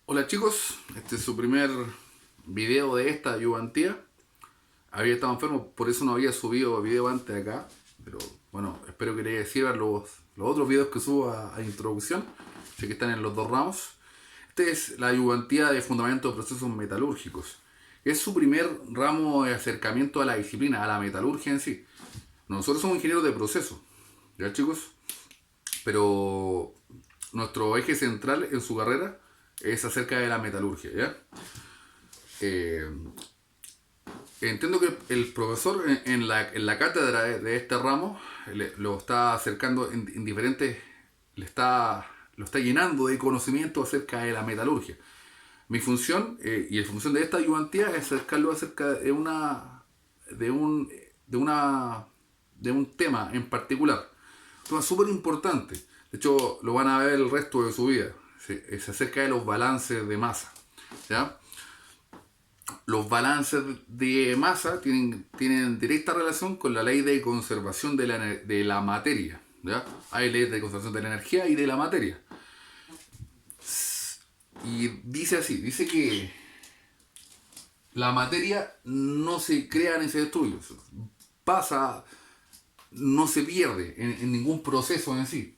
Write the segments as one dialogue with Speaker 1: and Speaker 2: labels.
Speaker 1: Hola chicos, este es su primer video de esta ayudantía. Había estado enfermo, por eso no había subido video antes acá. Pero bueno, espero que les sirvan los otros videos que subo a introducción. Sé que están en los dos ramos. Este es la ayudantía de fundamento de procesos metalúrgicos. Es su primer ramo de acercamiento a la disciplina, a la metalurgia en sí. Nosotros somos ingenieros de proceso, ¿ya chicos? Pero nuestro eje central en su carrera es acerca de la metalurgia, ¿ya? Eh, Entiendo que el profesor en la cátedra de este ramo lo está acercando en diferentes, lo está llenando de conocimiento acerca de la metalurgia. Mi función y la función de esta ayudantía es acercarlo acerca de un, de una, de un tema en particular. Un tema súper importante. De hecho, lo van a ver el resto de su vida. Es acerca de los balances de masa. ¿Ya? Los balances de masa tienen directa relación con la ley de conservación de la materia. ¿Ya? Hay leyes de conservación de la energía y de la materia. Y dice así, dice que la materia no se crea ni se destruye. Pasa, no se pierde en ningún proceso en sí.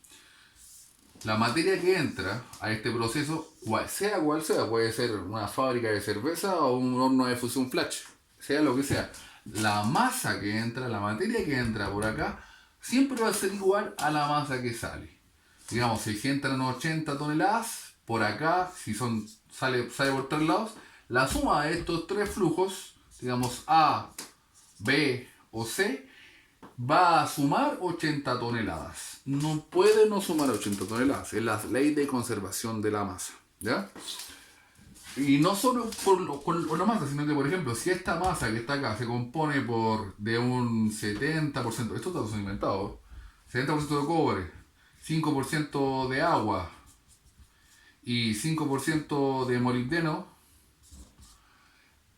Speaker 1: La materia que entra a este proceso, cual sea, puede ser una fábrica de cerveza o un horno de fusión flash, sea lo que sea, la masa que entra, la materia que entra por acá, siempre va a ser igual a la masa que sale. Digamos, si entran 80 toneladas, por acá, si sale por tres lados, la suma de estos tres flujos, digamos A, B o C, va a sumar 80 toneladas. No puede no sumar 80 toneladas. Es la ley de conservación de la masa. ¿Ya? Y no solo por la masa, sino que, por ejemplo, si esta masa que está acá se compone de un 70%, estos datos son inventados, 70% de cobre, 5% de agua y 5% de molibdeno,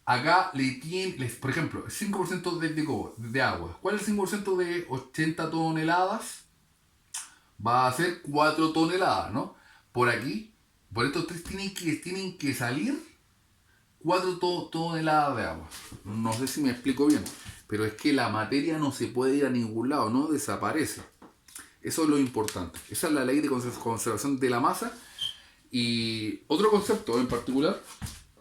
Speaker 1: acá por ejemplo, 5% de agua. ¿Cuál es el 5% de 80 toneladas? Va a ser 4 toneladas, ¿no? Por aquí, por estos tres tienen que salir 4 toneladas de agua. No sé si me explico bien, pero es que la materia no se puede ir a ningún lado, no desaparece. Eso es lo importante. Esa es la ley de conservación de la masa. Y otro concepto en particular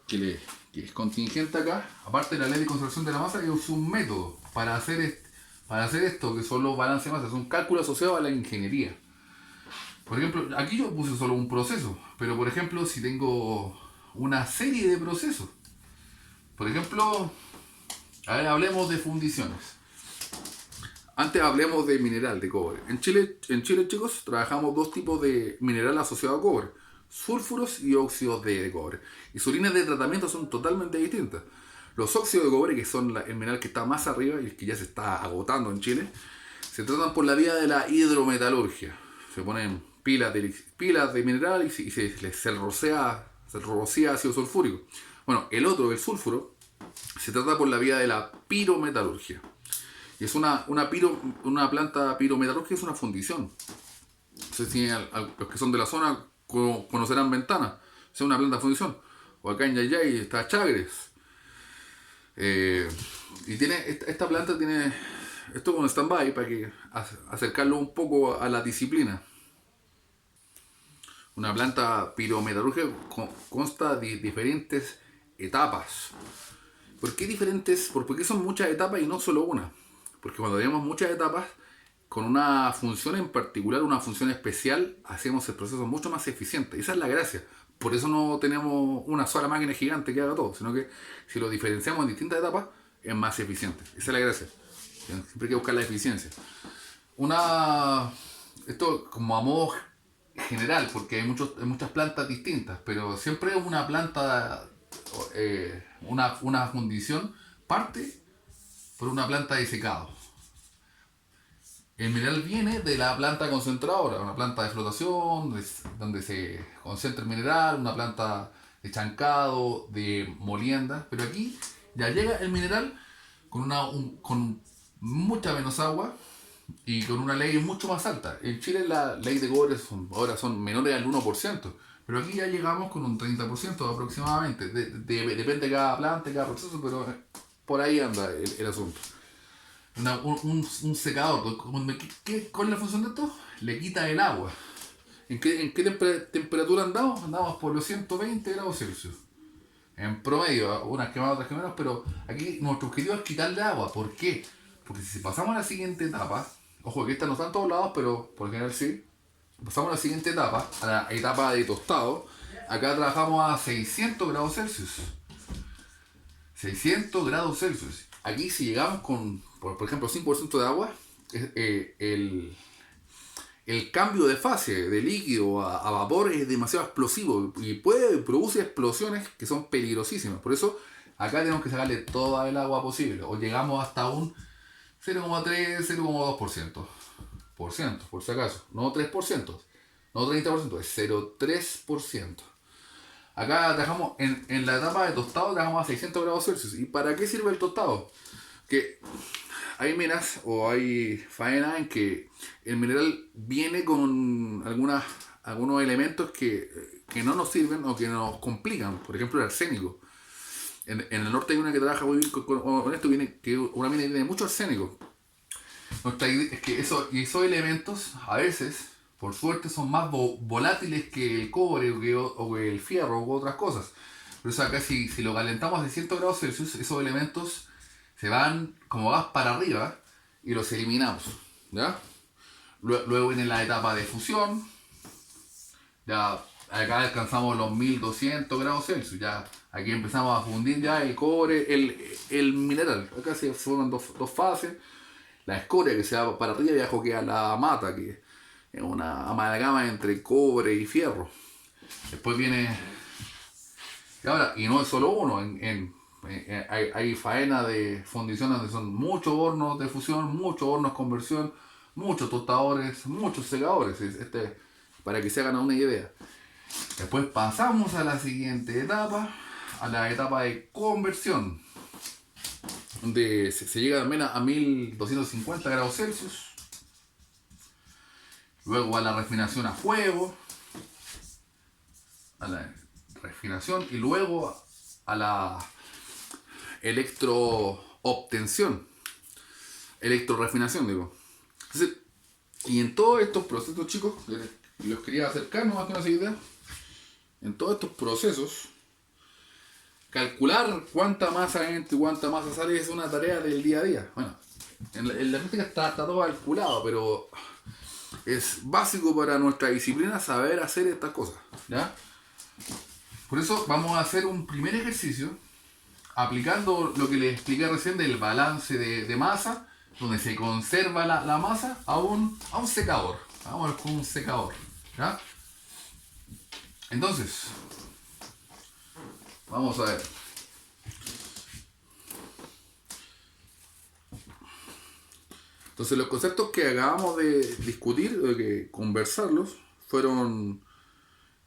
Speaker 1: que, que es contingente acá, aparte de la ley de conservación de la masa, es un método para hacer esto, que son los balances de masa. Es un cálculo asociado a la ingeniería. Por ejemplo, aquí yo puse solo un proceso, pero por ejemplo, si tengo una serie de procesos, por ejemplo, a ver, hablemos de fundiciones. Antes hablemos de mineral de cobre. En Chile, chicos, trabajamos dos tipos de mineral asociado a cobre: sulfuros y óxidos de cobre. Y sus líneas de tratamiento son totalmente distintas. Los óxidos de cobre, que son el mineral que está más arriba y el que ya se está agotando en Chile, se tratan por la vía de la hidrometalurgia. Se ponen pilas de mineral y se rocea ácido sulfúrico. Bueno, el otro, el sulfuro, se trata por la vía de la pirometalurgia. Y es una planta pirometalúrgica, es una fundición. No sé si los que son de la zona conocerán Ventana. Es una planta de fundición. O acá en Yayay está Chagres. Y esta planta tiene esto con stand-by para que acercarlo un poco a la disciplina. Una planta pirometalúrgica consta de diferentes etapas. ¿Por qué diferentes? Porque son muchas etapas y no solo una. Porque cuando tenemos muchas etapas, con una función en particular, una función especial, hacemos el proceso mucho más eficiente. Esa es la gracia. Por eso no tenemos una sola máquina gigante que haga todo, sino que si lo diferenciamos en distintas etapas, es más eficiente. Esa es la gracia. Siempre hay que buscar la eficiencia. Esto como a modo general, porque hay muchas plantas distintas, pero siempre es una planta, una fundición parte por una planta de secado. El mineral viene de la planta concentradora, una planta de flotación, donde se concentra el mineral, una planta de chancado, de molienda, pero aquí ya llega el mineral con mucha menos agua, y con una ley mucho más alta. En Chile la ley de cobre ahora son menores al 1%, pero aquí ya llegamos con un 30% aproximadamente. Depende de cada planta, de cada proceso, pero por ahí anda el asunto. Un secador, ¿cuál es la función de esto? Le quita el agua. ¿En qué temperatura andamos? Andamos por los 120 grados Celsius. En promedio, unas que más, otras que menos, pero aquí nuestro objetivo es quitarle agua. ¿Por qué? Porque si pasamos a la siguiente etapa, ojo que esta no está en todos lados, pero por general sí, pasamos a la siguiente etapa, a la etapa de tostado, acá trabajamos a 600 grados Celsius. 600 grados Celsius. Aquí si llegamos con, por ejemplo, 5% de agua, el cambio de fase de líquido a vapor es demasiado explosivo y produce explosiones que son peligrosísimas. Por eso acá tenemos que sacarle toda el agua posible. O llegamos hasta un 0,3, 0,2%. Por si acaso. No 3%. No 30%. Es 0,3%. Acá trabajamos en la etapa de tostado, trabajamos a 600 grados Celsius. ¿Y para qué sirve el tostado? Que hay minas o hay faenas en que el mineral viene con algunos elementos que no nos sirven o que nos complican. Por ejemplo, el arsénico. En el norte hay una que trabaja muy bien con esto, que una mina tiene mucho arsénico. Nuestra idea es que esos elementos a veces, por suerte, son más volátiles que el cobre o que el fierro u otras cosas. Por eso acá si lo calentamos a 600 grados Celsius, esos elementos se van como gas para arriba y los eliminamos. ¿Ya? Luego viene la etapa de fusión. Ya acá alcanzamos los 1200 grados Celsius. Ya aquí empezamos a fundir ya el cobre, el mineral. Acá se forman dos fases. La escoria que se va para arriba y abajo queda la mata, que es una amalgama entre cobre y fierro. Después viene... Y no es solo uno, hay faena de fundición donde son muchos hornos de fusión, muchos hornos de conversión, muchos tostadores, muchos secadores, para que se hagan una idea. Después pasamos a la siguiente etapa, a la etapa de conversión, donde se llega también a 1250 grados Celsius. Luego a la refinación a fuego, a la refinación y luego a la electrorefinación digo. Entonces, y en todos estos procesos, chicos, los quería acercar nomás con esa idea. En todos estos procesos, calcular cuánta masa entra y cuánta masa sale es una tarea del día a día. Bueno, en la práctica está todo calculado, pero es básico para nuestra disciplina saber hacer estas cosas, ¿ya? Por eso vamos a hacer un primer ejercicio aplicando lo que les expliqué recién del balance de masa, donde se conserva la masa a un secador. Vamos con un secador, ¿ya? Entonces, vamos a ver. Entonces los conceptos que acabamos de discutir, de conversarlos, fueron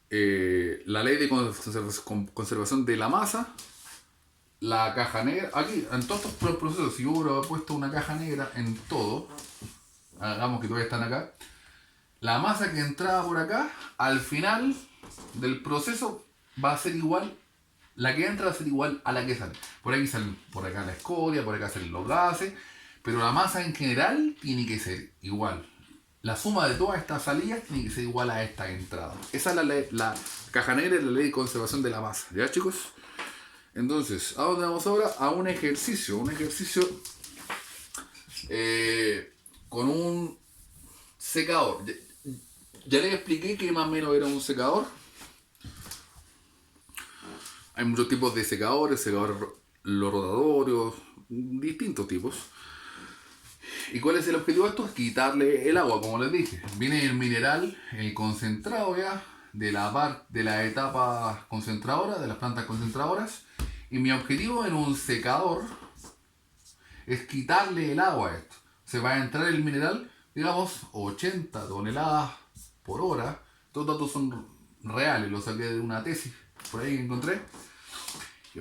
Speaker 1: la ley de conservación de la masa, la caja negra. Aquí, en todos estos procesos, si yo hubiera puesto una caja negra en todo, hagamos que todavía están acá, la masa que entraba por acá, al final del proceso va a ser igual, la que entra va a ser igual a la que sale. Por aquí salen, por acá la escoria, por acá salen los gases, pero la masa en general tiene que ser igual. La suma de todas estas salidas tiene que ser igual a esta entrada. Esa es la caja negra, es la ley de conservación de la masa. ¿Ya, chicos? Entonces, ¿a dónde vamos ahora? A un ejercicio. Un ejercicio con un secador. Ya les expliqué que más o menos era un secador. Hay muchos tipos de secadores los rotatorios, distintos tipos. ¿Y cuál es el objetivo de esto? Es quitarle el agua, como les dije. Viene el mineral, el concentrado ya, de la etapa concentradora, de las plantas concentradoras. Y mi objetivo en un secador es quitarle el agua a esto. Se va a entrar el mineral, digamos, 80 toneladas por hora. Todos datos son reales, los saqué de una tesis por ahí que encontré.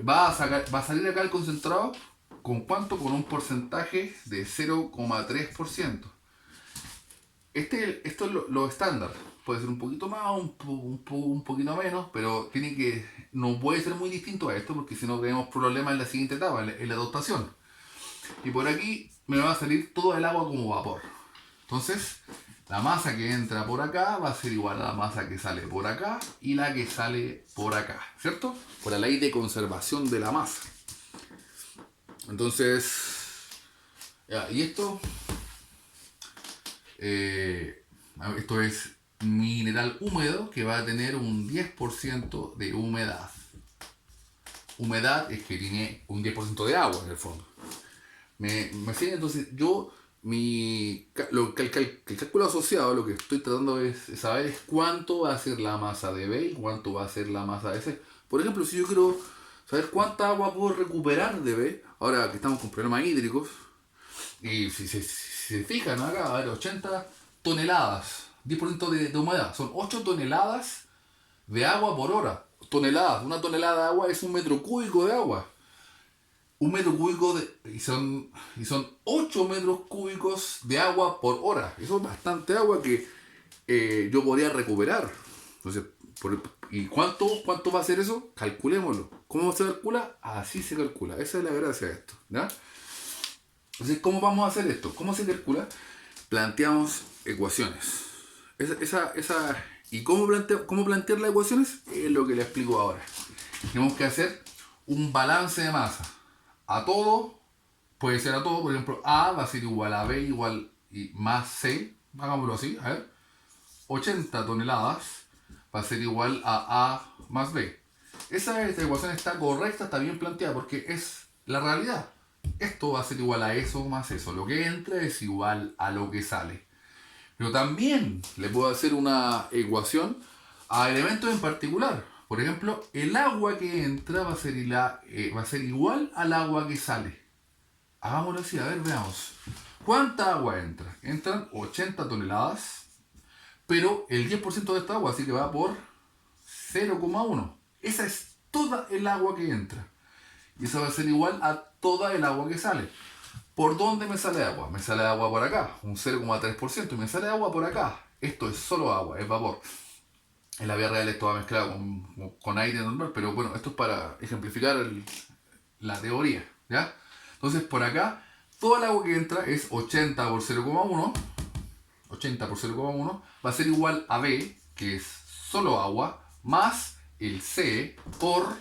Speaker 1: Va a salir acá el concentrado. ¿Con cuánto? Con un porcentaje de 0,3%. Esto es lo estándar. Puede ser un poquito más, un poquito menos, pero no puede ser muy distinto a esto porque si no tenemos problemas en la siguiente etapa, en la dotación. Y por aquí me va a salir todo el agua como vapor. Entonces, la masa que entra por acá va a ser igual a la masa que sale por acá y la que sale por acá, ¿cierto? Por la ley de conservación de la masa. Entonces, ya, y esto es mineral húmedo que va a tener un 10% de humedad. Humedad es que tiene un 10% de agua en el fondo. ¿Me siguen? Entonces el cálculo asociado, lo que estoy tratando de saber es cuánto va a ser la masa de B y cuánto va a ser la masa de C. Por ejemplo, si yo quiero saber cuánta agua puedo recuperar de B, ahora que estamos con problemas hídricos, y si se fijan acá, a ver, 80 toneladas, 10% de humedad, son 8 toneladas de agua por hora. Toneladas, una tonelada de agua es un metro cúbico de agua. Un metro cúbico y son 8 metros cúbicos de agua por hora. Eso es bastante agua que yo podría recuperar. Entonces, ¿y cuánto va a ser eso? Calculémoslo. ¿Cómo se calcula? Así se calcula. Esa es la gracia de esto. ¿Ya? Entonces, ¿cómo vamos a hacer esto? ¿Cómo se calcula? Planteamos ecuaciones. ¿Y cómo plantear las ecuaciones? Es lo que le explico ahora. Tenemos que hacer un balance de masa. A todo, puede ser a todo, por ejemplo, A va a ser igual a B igual y más C, hagámoslo así, a ver, 80 toneladas va a ser igual a A más B. Esta ecuación está correcta, está bien planteada, porque es la realidad. Esto va a ser igual a eso más eso. Lo que entra es igual a lo que sale. Pero también le puedo hacer una ecuación a elementos en particular. Por ejemplo, el agua que entra va a ser igual al agua que sale. Hagámoslo así, a ver, veamos. ¿Cuánta agua entra? Entran 80 toneladas, pero el 10% de esta agua, así que va por 0,1. Esa es toda el agua que entra. Y esa va a ser igual a toda el agua que sale. ¿Por dónde me sale agua? Me sale agua por acá, un 0,3%. Y me sale agua por acá. Esto es solo agua, es vapor. En la vida real esto va mezclado con aire normal, pero bueno, esto es para ejemplificar la teoría, ¿ya? Entonces por acá, toda el agua que entra es 80 por 0,1. 80 por 0,1 va a ser igual a B, que es solo agua, más el C por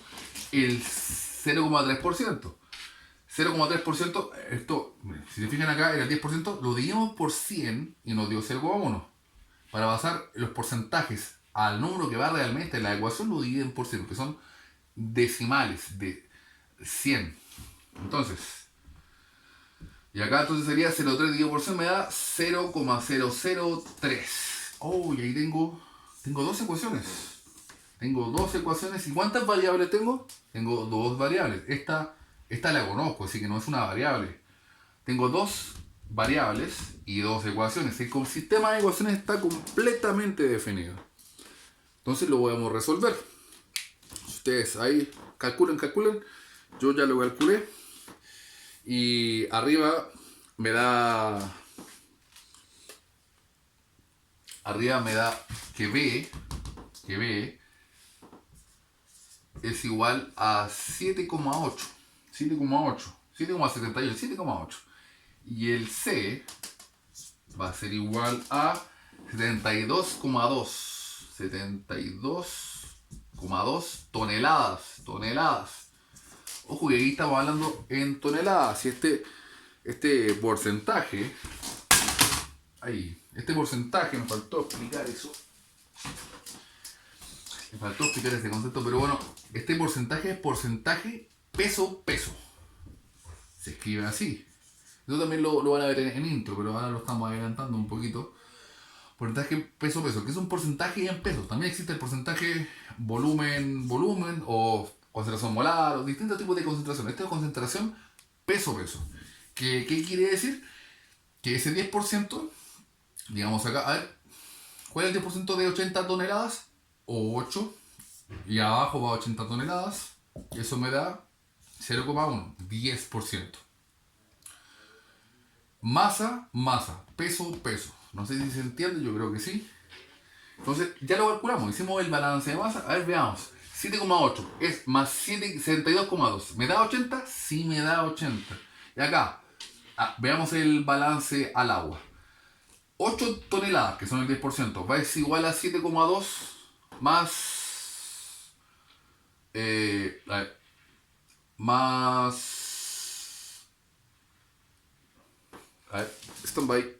Speaker 1: el 0,3%. 0,3%, esto, si se fijan acá, era el 10%, lo dividimos por 100 y nos dio 0,1. Para basar los porcentajes al número que va realmente en la ecuación, lo dividen por 100, que son decimales de 100. Entonces, y acá entonces sería 0,3 dividido por 100 me da 0,003. Oh, y ahí tengo dos ecuaciones. Tengo dos ecuaciones. ¿Y cuántas variables tengo? Tengo dos variables. Esta la conozco, así que no es una variable. Tengo dos variables y dos ecuaciones. El sistema de ecuaciones está completamente definido. Entonces lo podemos resolver. Ustedes ahí calculen. Yo ya lo calculé. Y arriba me da que B es igual a 7,78. Y el C va a ser igual a 72,2 toneladas. Ojo que aquí estamos hablando en toneladas. Y este porcentaje, me faltó explicar eso. Me faltó explicar este concepto, pero bueno, este porcentaje es porcentaje peso. Se escribe así. Eso también lo van a ver en intro, pero ahora lo estamos adelantando un poquito. Porcentaje peso, que es un porcentaje en pesos. También existe el porcentaje volumen o concentración molar o distintos tipos de concentración. Esta es concentración peso. ¿Qué quiere decir? Que ese 10%, digamos acá, a ver, ¿cuál es el 10% de 80 toneladas? 8. Y abajo va 80 toneladas. Y eso me da 0,1, 10%. Masa, peso. No sé si se entiende, yo creo que sí. Entonces, ya lo calculamos, hicimos el balance de masa. A ver, veamos. 7,8 es más 72,2. ¿Me da 80? Sí, me da 80. Y acá, veamos el balance al agua. 8 toneladas, que son el 10%, va a ser igual a 7,2 más. A ver, más. A ver, stand-by.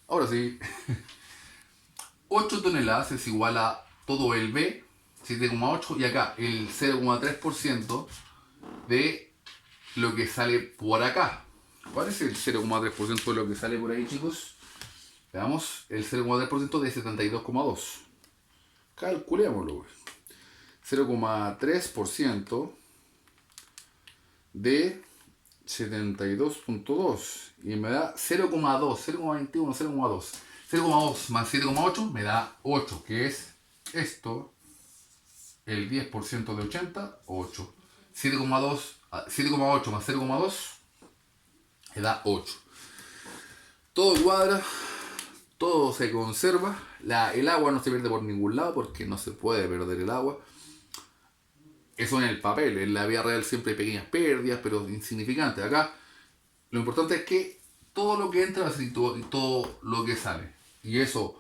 Speaker 1: Ahora sí. 8 toneladas es igual a todo el B, 7,8, y acá el 0,3% de lo que sale por acá. ¿Cuál es el 0,3% de lo que sale por ahí, chicos? Veamos, el 0,3% de 72,2. Calculémoslo. 0,3% de 72,2 y me da 0,2, 0,21, 0,2. 0,2 más 7,8 me da 8, que es esto, el 10% de 80, 8. 7,8 más 0,2 me da 8. Todo cuadra, todo se conserva. El agua no se pierde por ningún lado porque no se puede perder el agua. Eso en el papel, en la vida real siempre hay pequeñas pérdidas, pero insignificantes. Acá lo importante es que todo lo que entra va a ser todo lo que sale. Y eso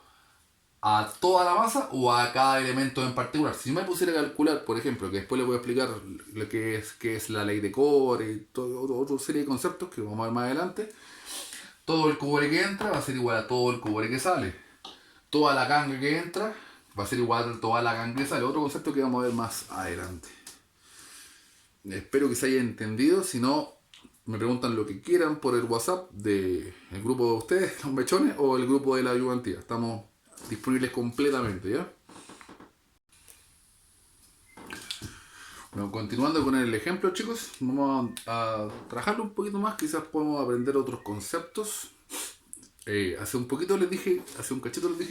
Speaker 1: a toda la masa o a cada elemento en particular. Si yo me pusiera a calcular, por ejemplo, que después les voy a explicar lo que es la ley de cobre y otra serie de conceptos que vamos a ver más adelante, todo el cobre que entra va a ser igual a todo el cobre que sale. Toda la ganga que entra va a ser igual a toda la ganga que sale. Otro concepto que vamos a ver más adelante. Espero que se haya entendido. Si no, me preguntan lo que quieran por el WhatsApp del grupo de ustedes, los mechones, o el grupo de la ayudantía. Estamos disponibles completamente, ¿ya? Bueno, continuando con el ejemplo, chicos, vamos a trabajarlo un poquito más. Quizás podemos aprender otros conceptos. Hace un cachito les dije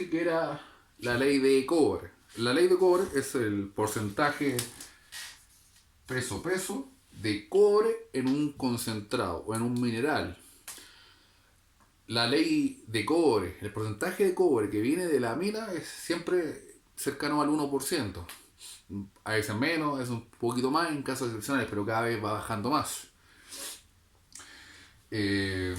Speaker 1: que era la ley de cobre. La ley de cobre es el porcentaje peso de cobre en un concentrado o en un mineral. La ley de cobre, el porcentaje de cobre que viene de la mina es siempre cercano al 1%. A veces menos, es un poquito más en casos excepcionales, pero cada vez va bajando más. Eh,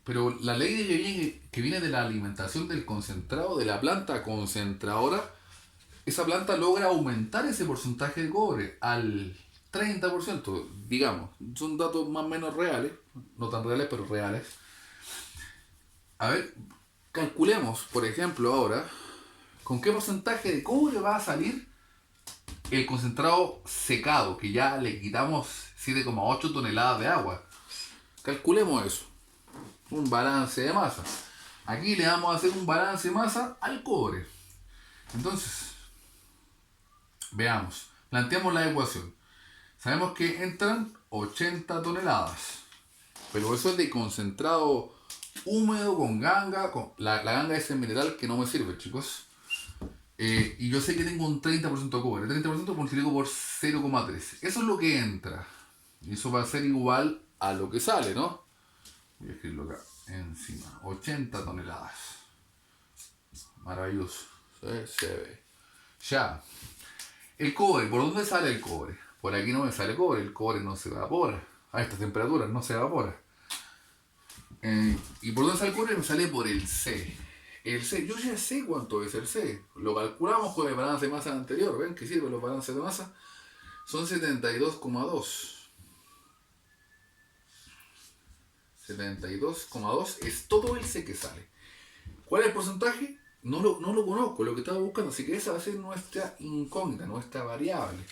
Speaker 1: pero la ley que viene de la alimentación del concentrado, de la planta concentradora, esa planta logra aumentar ese porcentaje de cobre al 30%, digamos. Son datos más o menos reales, no tan reales, pero reales. A ver, calculemos, por ejemplo, ahora, con qué porcentaje de cobre va a salir el concentrado secado, que ya le quitamos 7,8 toneladas de agua. Calculemos eso. Un balance de masa. Aquí le vamos a hacer un balance de masa al cobre. Entonces, veamos. Planteamos la ecuación. Sabemos que entran 80 toneladas. Pero eso es de concentrado húmedo con ganga. La ganga es el mineral que no me sirve, chicos. Y yo sé que tengo un 30% de cobre. 30% multiplico por 0,3. Eso es lo que entra. Y eso va a ser igual a lo que sale, ¿no? Voy a escribirlo acá encima. 80 toneladas. Maravilloso. Se ve. Ya. El cobre. ¿Por dónde sale el cobre? Por aquí no me sale cobre. El cobre no se evapora. A estas temperaturas no se evapora. ¿Y por dónde sale el cobre? Me sale por el C. El C, yo ya sé cuánto es el C. Lo calculamos con el balance de masa anterior. ¿Ven que sirven los balances de masa? Son 72,2. 72,2 es todo el C que sale. ¿Cuál es el porcentaje? No lo conozco, lo que estaba buscando. Así que esa va a ser nuestra incógnita, nuestra variable.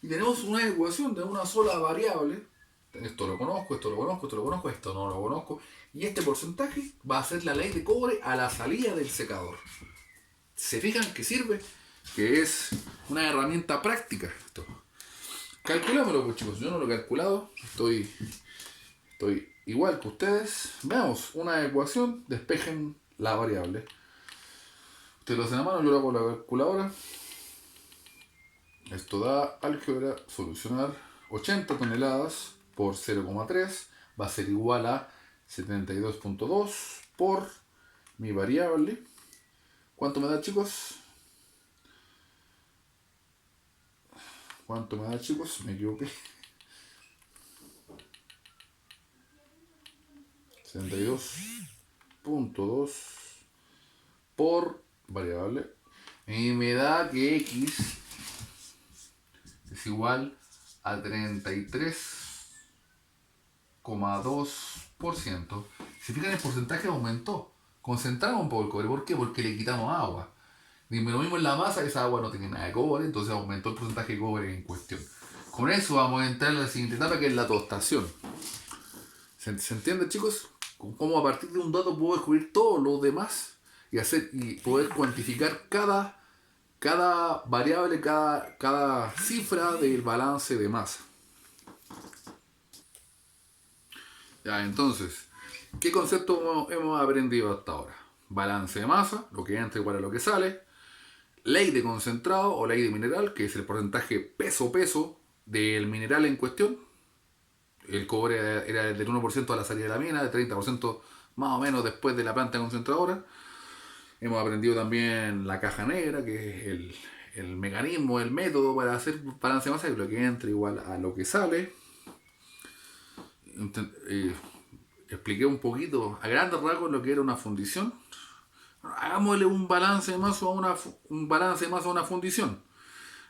Speaker 1: Y tenemos una ecuación de una sola variable. Esto lo conozco, esto lo conozco, esto lo conozco, esto no lo conozco. Y este porcentaje va a ser la ley de cobre a la salida del secador. ¿Se fijan que sirve? Que es una herramienta práctica esto. Calculámoslo, pues chicos. Yo no lo he calculado. Estoy igual que ustedes. Veamos una ecuación. Despejen la variable. Ustedes lo hacen a mano, yo lo hago con la calculadora. Esto da álgebra, solucionar 80 toneladas por 0,3 va a ser igual a 72.2 por mi variable. ¿Cuánto me da, chicos? ¿Cuánto me da, chicos? Me equivoqué. 72.2 por variable. Y me da que x es igual a 33,2%. Si fijan, el porcentaje aumentó. Concentramos un poco el cobre. ¿Por qué? Porque le quitamos agua. Disminuimos en la masa, esa agua no tiene nada de cobre, entonces aumentó el porcentaje de cobre en cuestión. Con eso vamos a entrar en la siguiente etapa, que es la tostación. ¿Se entiende, chicos? Cómo a partir de un dato puedo descubrir todos los demás y poder cuantificar cada variable, cada cifra del balance de masa. Ya, entonces, ¿qué concepto hemos aprendido hasta ahora? Balance de masa, lo que entra igual a lo que sale. Ley de concentrado o ley de mineral, que es el porcentaje peso-peso del mineral en cuestión. El cobre era del 1% a la salida de la mina, del 30% más o menos después de la planta concentradora. Hemos aprendido también la caja negra, que es el mecanismo, el método para hacer balance de masa, que lo que entra igual a lo que sale. Expliqué un poquito a grandes rasgos lo que era una fundición. Hagámosle un balance de masa a una fundición.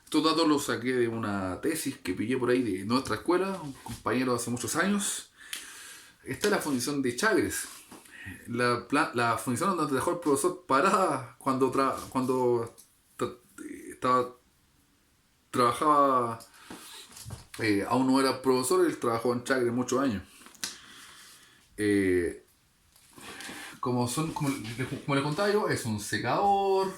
Speaker 1: Estos datos los saqué de una tesis que pillé por ahí de nuestra escuela, un compañero hace muchos años. Esta es la fundición de Chagres. La fundición donde dejó el profesor parada cuando trabajaba, aún no era profesor, él trabajó en Chagres muchos años. Como les contaba yo, es un secador,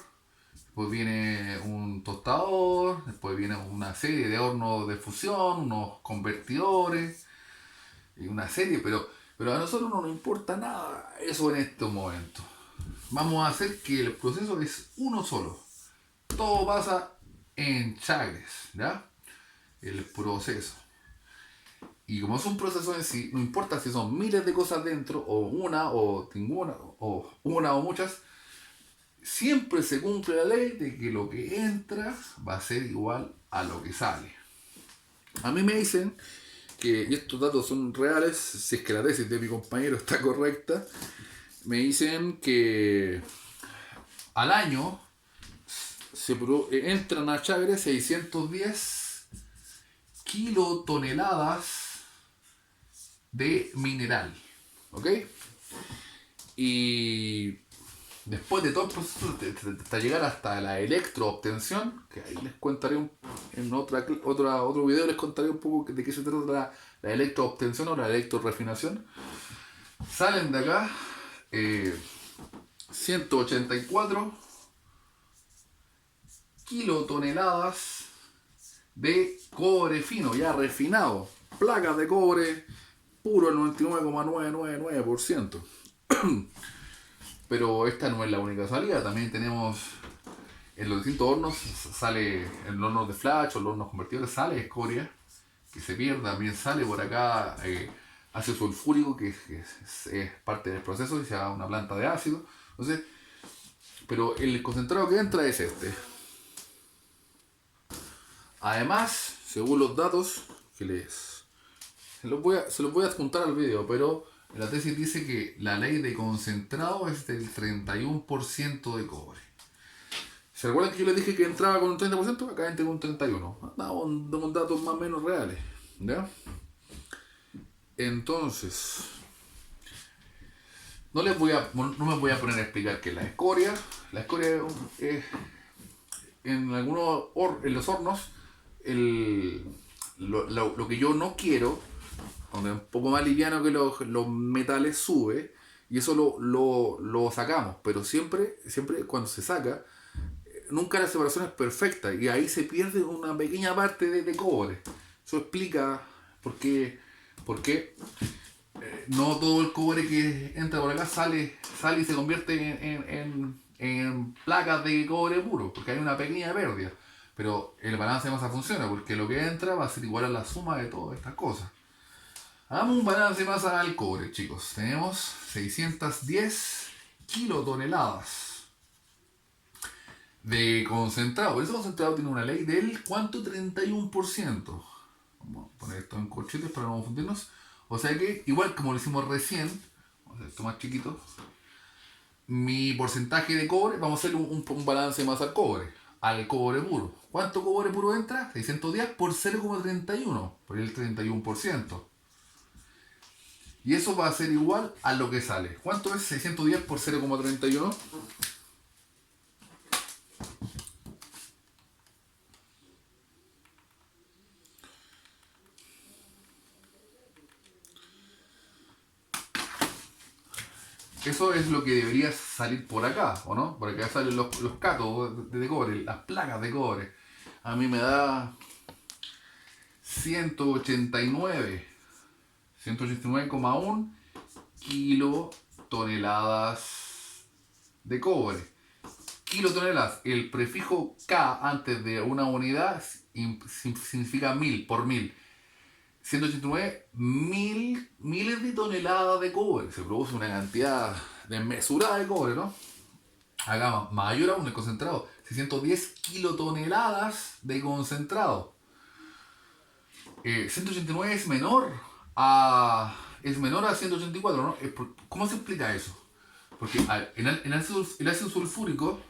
Speaker 1: después viene un tostador, después viene una serie de hornos de fusión, unos convertidores, y una serie, pero a nosotros no nos importa nada eso en este momento. Vamos a hacer que el proceso es uno solo. Todo pasa en Chagres, ¿ya? El proceso. Y como es un proceso en sí, no importa si son miles de cosas dentro, o una, o ninguna, o una o muchas, siempre se cumple la ley de que lo que entra va a ser igual a lo que sale. A mí me dicen que, y estos datos son reales, si es que la tesis de mi compañero está correcta, me dicen que al año entran a Chagres 610 kilotoneladas de mineral, ¿ok? Y después de todo el proceso hasta llegar hasta la electroobtención, que ahí les contaré en otro video les contaré un poco de qué se trata la electroobtención o la electrorefinación. Salen de acá 184 kilotoneladas de cobre fino, ya refinado, placas de cobre puro el 99,999%. Pero esta no es la única salida, también tenemos en los distintos hornos, sale en los hornos de flash o los hornos convertidos, sale escoria que se pierde, también sale por acá ácido sulfúrico que es parte del proceso y se da una planta de ácido. Entonces, pero el concentrado que entra es este. Además, según los datos que se los voy a adjuntar al video, pero en la tesis dice que la ley de concentrado es del 31% de cobre. ¿Se recuerdan que yo les dije que entraba con un 30%? Acá entré con un 31%. Con datos más o menos reales, ¿ya? Entonces, no me voy a poner a explicar qué es la escoria. La escoria es en los hornos, lo que yo no quiero, donde es un poco más liviano que los metales, sube, y eso lo sacamos, pero siempre cuando se saca, nunca la separación es perfecta, y ahí se pierde una pequeña parte de cobre. Eso explica por qué no todo el cobre que entra por acá sale y se convierte en placas de cobre puro, porque hay una pequeña pérdida. Pero el balance de masa funciona, porque lo que entra va a ser igual a la suma de todas estas cosas. Hagamos un balance de masa al cobre, chicos. Tenemos 610 kilotoneladas de concentrado. Ese concentrado tiene una ley del ¿cuánto? 31%. Vamos a poner esto en corchetes para no confundirnos. O sea que, igual como lo hicimos recién, vamos a hacer esto más chiquito. Mi porcentaje de cobre, vamos a hacer un balance de masa al cobre puro. ¿Cuánto cobre puro entra? 610 por 0,31, por el 31%. Y eso va a ser igual a lo que sale. ¿Cuánto es 610 por 0,31? Eso es lo que debería salir por acá, ¿o no? Por acá salen los catos de cobre, las placas de cobre. A mí me da 189,1 kilotoneladas de cobre. Kilotoneladas, el prefijo K antes de una unidad significa 1000 por 1000. 189 miles de toneladas de cobre. Se produce una cantidad desmesurada de cobre, ¿no? Acá mayor aún el concentrado. 610 kilotoneladas de concentrado. 189 es menor a 184, ¿no? ¿Cómo se explica eso? Porque el ácido sulfúrico,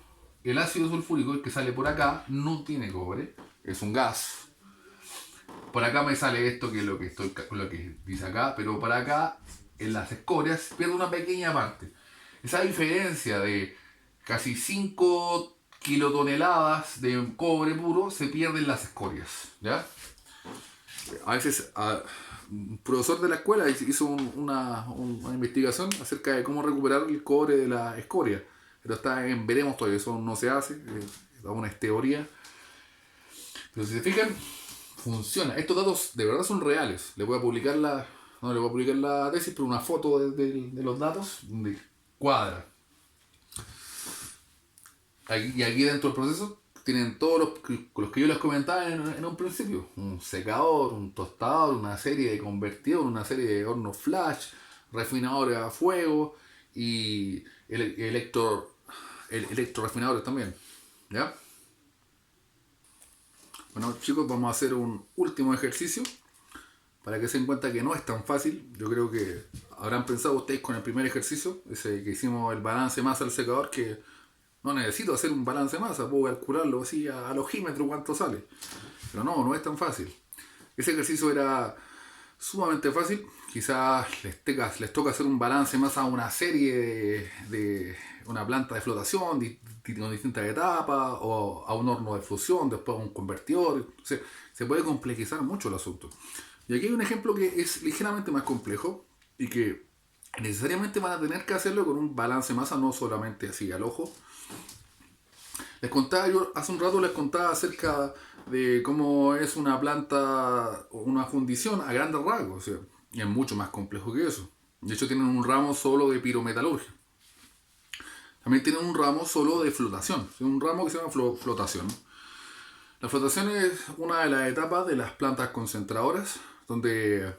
Speaker 1: el que sale por acá, no tiene cobre, es un gas. Por acá me sale esto que es lo que dice acá, pero para acá, en las escorias, pierde una pequeña parte. Esa diferencia de casi 5 kilotoneladas de cobre puro se pierde en las escorias, ¿ya? A veces un profesor de la escuela hizo una investigación acerca de cómo recuperar el cobre de la escoria, pero está en veremos todavía, eso no se hace, es una teoría. Pero si se fijan, funciona. Estos datos de verdad son reales. No le voy a publicar la tesis, pero una foto de los datos donde cuadra. Y aquí dentro del proceso tienen todos los que yo les comentaba en un principio. Un secador, un tostador, una serie de convertidores, una serie de hornos flash, refinadores a fuego y electrorefinadores también. ¿Ya? Bueno, chicos, vamos a hacer un último ejercicio para que se den cuenta que no es tan fácil. Yo creo que habrán pensado ustedes con el primer ejercicio, ese que hicimos el balance masa al secador, que no necesito hacer un balance masa, puedo calcularlo así al ojímetro cuánto sale. Pero no es tan fácil. Ese ejercicio era sumamente fácil. Quizás les toca hacer un balance masa a una serie de una planta de flotación con distintas etapas, o a un horno de fusión, después a un convertidor. Se puede complejizar mucho el asunto. Y aquí hay un ejemplo que es ligeramente más complejo y que necesariamente van a tener que hacerlo con un balance masa, no solamente así al ojo. Yo hace un rato les contaba acerca de cómo es una planta o una fundición a grandes rasgos, o sea, y es mucho más complejo que eso. De hecho tienen un ramo solo de pirometalurgia. También tienen un ramo solo de flotación, un ramo que se llama flotación. La flotación es una de las etapas de las plantas concentradoras, donde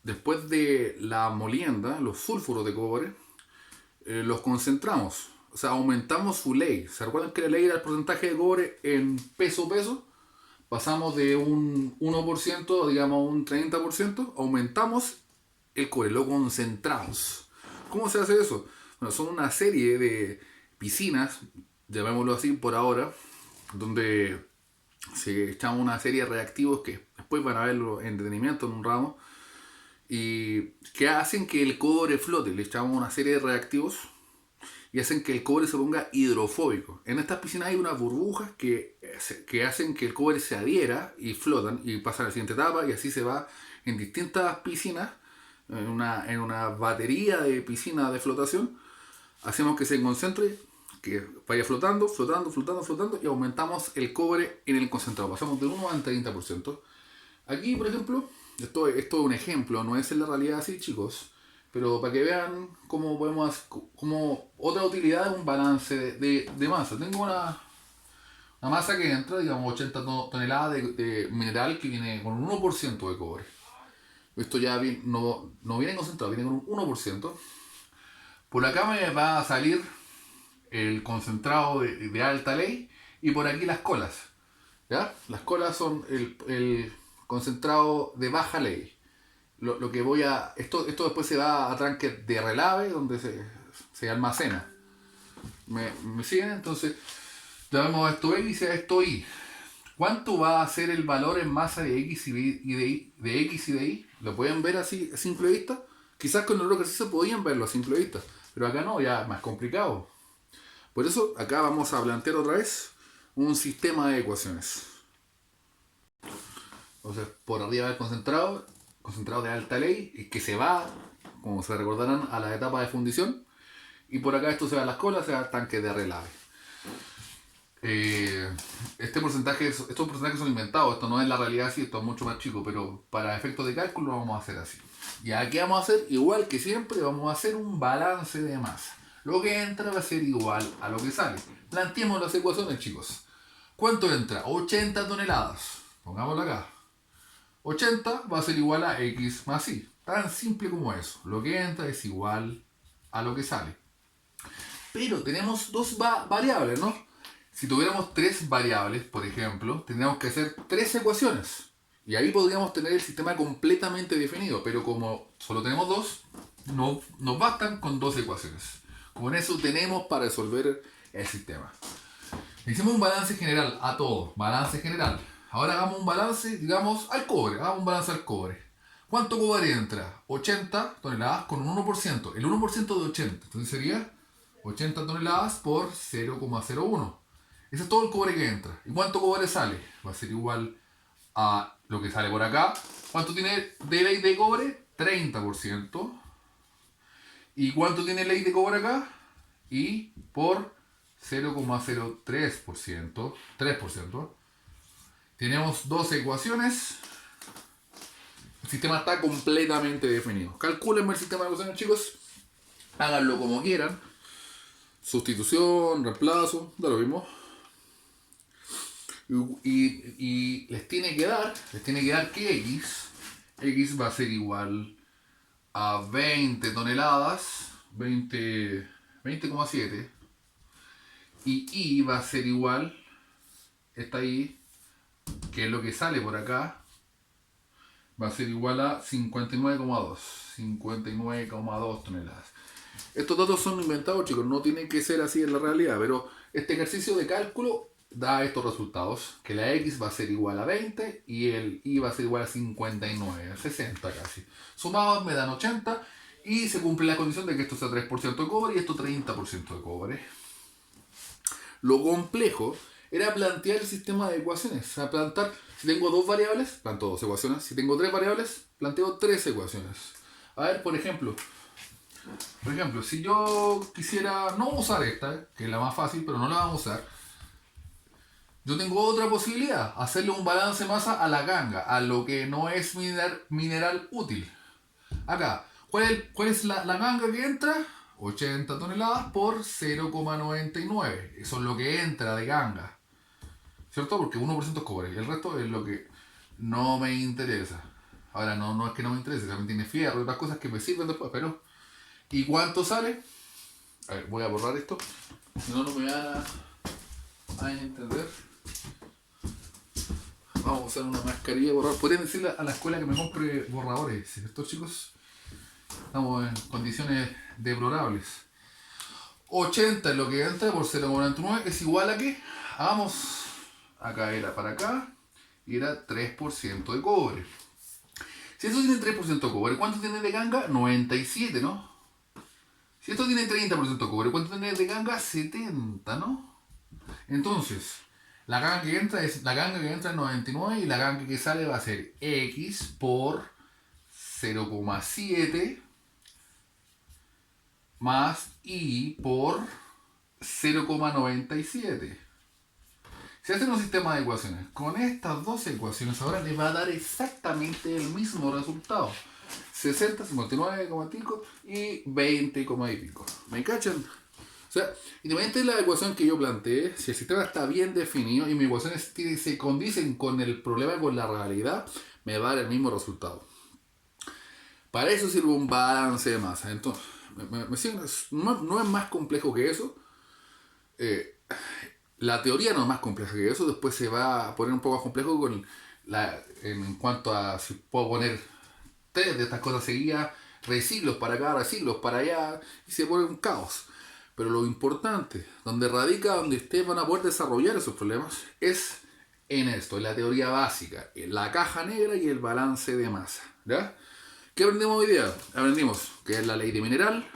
Speaker 1: después de la molienda, los sulfuros de cobre, los concentramos, o sea, aumentamos su ley. ¿Se recuerdan que la ley era el porcentaje de cobre en peso? Pasamos de un 1%, digamos, a un 30%, aumentamos el cobre, lo concentramos. ¿Cómo se hace eso? Bueno, son una serie de piscinas, llamémoslo así por ahora, donde se echan una serie de reactivos que después van a verlo en detenimiento en un ramo, y que hacen que el cobre flote. Le echamos una serie de reactivos y hacen que el cobre se ponga hidrofóbico. En estas piscinas hay unas burbujas que hacen que el cobre se adhiera y flotan y pasan a la siguiente etapa, y así se va en distintas piscinas, en una batería de piscinas de flotación. Hacemos que se concentre, que vaya flotando y aumentamos el cobre en el concentrado. Pasamos del 1 al 30%. Aquí, por ejemplo, esto es un ejemplo, no es en la realidad así, chicos, pero para que vean cómo podemos, como otra utilidad de un balance de masa. Tengo La masa que entra, digamos, 80 toneladas de mineral que viene con un 1% de cobre. Esto ya no viene concentrado, viene con un 1%. Por acá me va a salir el concentrado de alta ley y por aquí las colas. ¿Ya? Las colas son el concentrado de baja ley. Lo que voy a. Esto después se va a tanques de relave donde se almacena. ¿Me siguen? Entonces, llamamos a esto X y a esto Y. ¿Cuánto va a ser el valor en masa de X de X y de Y? ¿Lo pueden ver así a simple vista? Quizás con el otro ejercicio podían verlo a simple vista, pero acá no, ya es más complicado. Por eso acá vamos a plantear otra vez un sistema de ecuaciones. Entonces, por arriba el concentrado de alta ley, que se va, como se recordarán, a la etapa de fundición. Y por acá esto se va a las colas, se va al tanque de relave. Estos porcentajes son inventados, esto no es la realidad, sí, esto es mucho más chico, pero para efectos de cálculo vamos a hacer así. Y aquí vamos a hacer, igual que siempre, vamos a hacer un balance de masa. Lo que entra va a ser igual a lo que sale. Planteemos las ecuaciones, chicos. ¿Cuánto entra? 80 toneladas. Pongámoslo acá. 80 va a ser igual a X más Y. Tan simple como eso. Lo que entra es igual a lo que sale. Pero tenemos dos variables, ¿no? Si tuviéramos tres variables, por ejemplo, tendríamos que hacer tres ecuaciones. Y ahí podríamos tener el sistema completamente definido. Pero como solo tenemos dos, no nos bastan con dos ecuaciones. Con eso tenemos para resolver el sistema. Hicimos un balance general a todo. Balance general. Ahora hagamos un balance, digamos, al cobre. Hagamos un balance al cobre. ¿Cuánto cobre entra? 80 toneladas con un 1%. El 1% de 80. Entonces sería 80 toneladas por 0,01. Ese es todo el cobre que entra. ¿Y cuánto cobre sale? Va a ser igual a lo que sale por acá. ¿Cuánto tiene de ley de cobre? 30%. ¿Y cuánto tiene ley de cobre acá? Y por 0,03%. 3%. Tenemos dos ecuaciones. El sistema está completamente definido. Calcúlenme el sistema de ecuaciones, chicos. Háganlo como quieran. Sustitución, reemplazo, da lo mismo. Y les tiene que dar que X va a ser igual a 20 toneladas, 20,7. Y Y va a ser igual, esta Y, que es lo que sale por acá, va a ser igual a 59,2 toneladas. Estos datos son inventados, chicos, no tienen que ser así en la realidad, pero este ejercicio de cálculo da estos resultados, que la X va a ser igual a 20 y el Y va a ser igual a 59, a 60 casi. Sumados me dan 80 y se cumple la condición de que esto sea 3% de cobre y esto 30% de cobre. Lo complejo era plantear el sistema de ecuaciones. O sea, plantear, si tengo dos variables, planteo dos ecuaciones. Si tengo tres variables, planteo tres ecuaciones. A ver, por ejemplo, si yo quisiera no usar esta, que es la más fácil, pero no la vamos a usar, yo tengo otra posibilidad, hacerle un balance de masa a la ganga, a lo que no es mineral útil. Acá, ¿cuál es la ganga que entra? 80 toneladas por 0,99. Eso es lo que entra de ganga. ¿Cierto? Porque 1% es cobre y el resto es lo que no me interesa. Ahora, no es que no me interese, también tiene fierro y otras cosas que me sirven después, pero... ¿Y cuánto sale? A ver, voy a borrar esto, si no, no me van a entender. Vamos a usar una mascarilla de borrador. Podrían decirle a la escuela que me compre borradores, ¿cierto, chicos? Estamos en condiciones deplorables. 80 es lo que entra por 0,99 es igual a ¿qué? Hagamos, acá era para acá y era 3% de cobre. Si esto tiene 3% de cobre, ¿cuánto tiene de ganga? 97, ¿no? Si esto tiene 30% de cobre, ¿cuánto tiene de ganga? 70, ¿no? Entonces, la ganga que entra es 99 y la ganga que sale va a ser X por 0,7 más Y por 0,97. Si hacen un sistema de ecuaciones con estas dos ecuaciones, ahora les va a dar exactamente el mismo resultado. 60, 59,5 y 20, y pico. ¿Me cachan? O sea, independientemente de la ecuación que yo planteé, si el sistema está bien definido y mis ecuaciones se condicen con el problema, con la realidad, me va a dar el mismo resultado. Para eso sirve un balance de masa. Entonces, no es más complejo que eso. Eh, la teoría no es más compleja que eso. Después se va a poner un poco más complejo en cuanto a si puedo poner tres de estas cosas seguidas, reciclos para acá, reciclos para allá, y se pone un caos. Pero lo importante, donde radica, donde ustedes van a poder desarrollar esos problemas, es en esto, en la teoría básica, en la caja negra y el balance de masa. ¿Ya? ¿Qué aprendimos hoy día? Aprendimos que es la ley de mineral,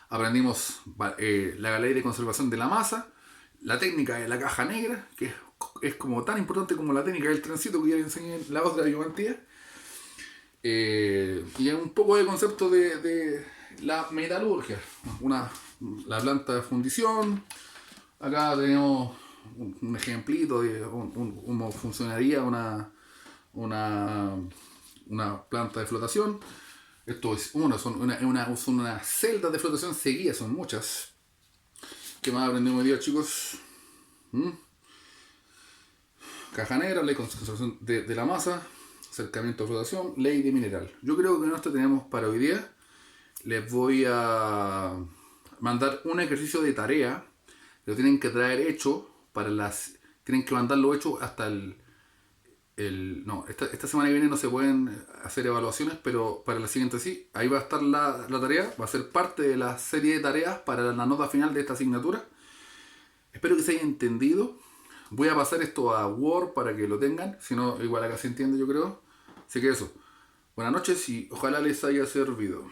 Speaker 1: aprendimos la ley de conservación de la masa, la técnica de la caja negra, que es como tan importante como la técnica del trencito que ya les enseñé en la otra ayudantía, y un poco de concepto de la metalurgia, la planta de fundición. Acá tenemos un ejemplito de cómo funcionaría una, una planta de flotación. Esto es son una celda de flotación seguidas, son muchas. ¿Qué más aprendimos hoy día, chicos? Caja negra, ley de conservación de la masa, acercamiento de flotación, ley de mineral. Yo creo que esto tenemos para hoy día. Les voy a mandar un ejercicio de tarea. Lo tienen que traer hecho tienen que mandarlo hecho hasta no, esta semana que viene no se pueden hacer evaluaciones, pero para la siguiente sí. Ahí va a estar la tarea, va a ser parte de la serie de tareas para la nota final de esta asignatura. Espero que se haya entendido. Voy a pasar esto a Word para que lo tengan, si no, igual acá se entiende, yo creo. Así que eso. Buenas noches y ojalá les haya servido.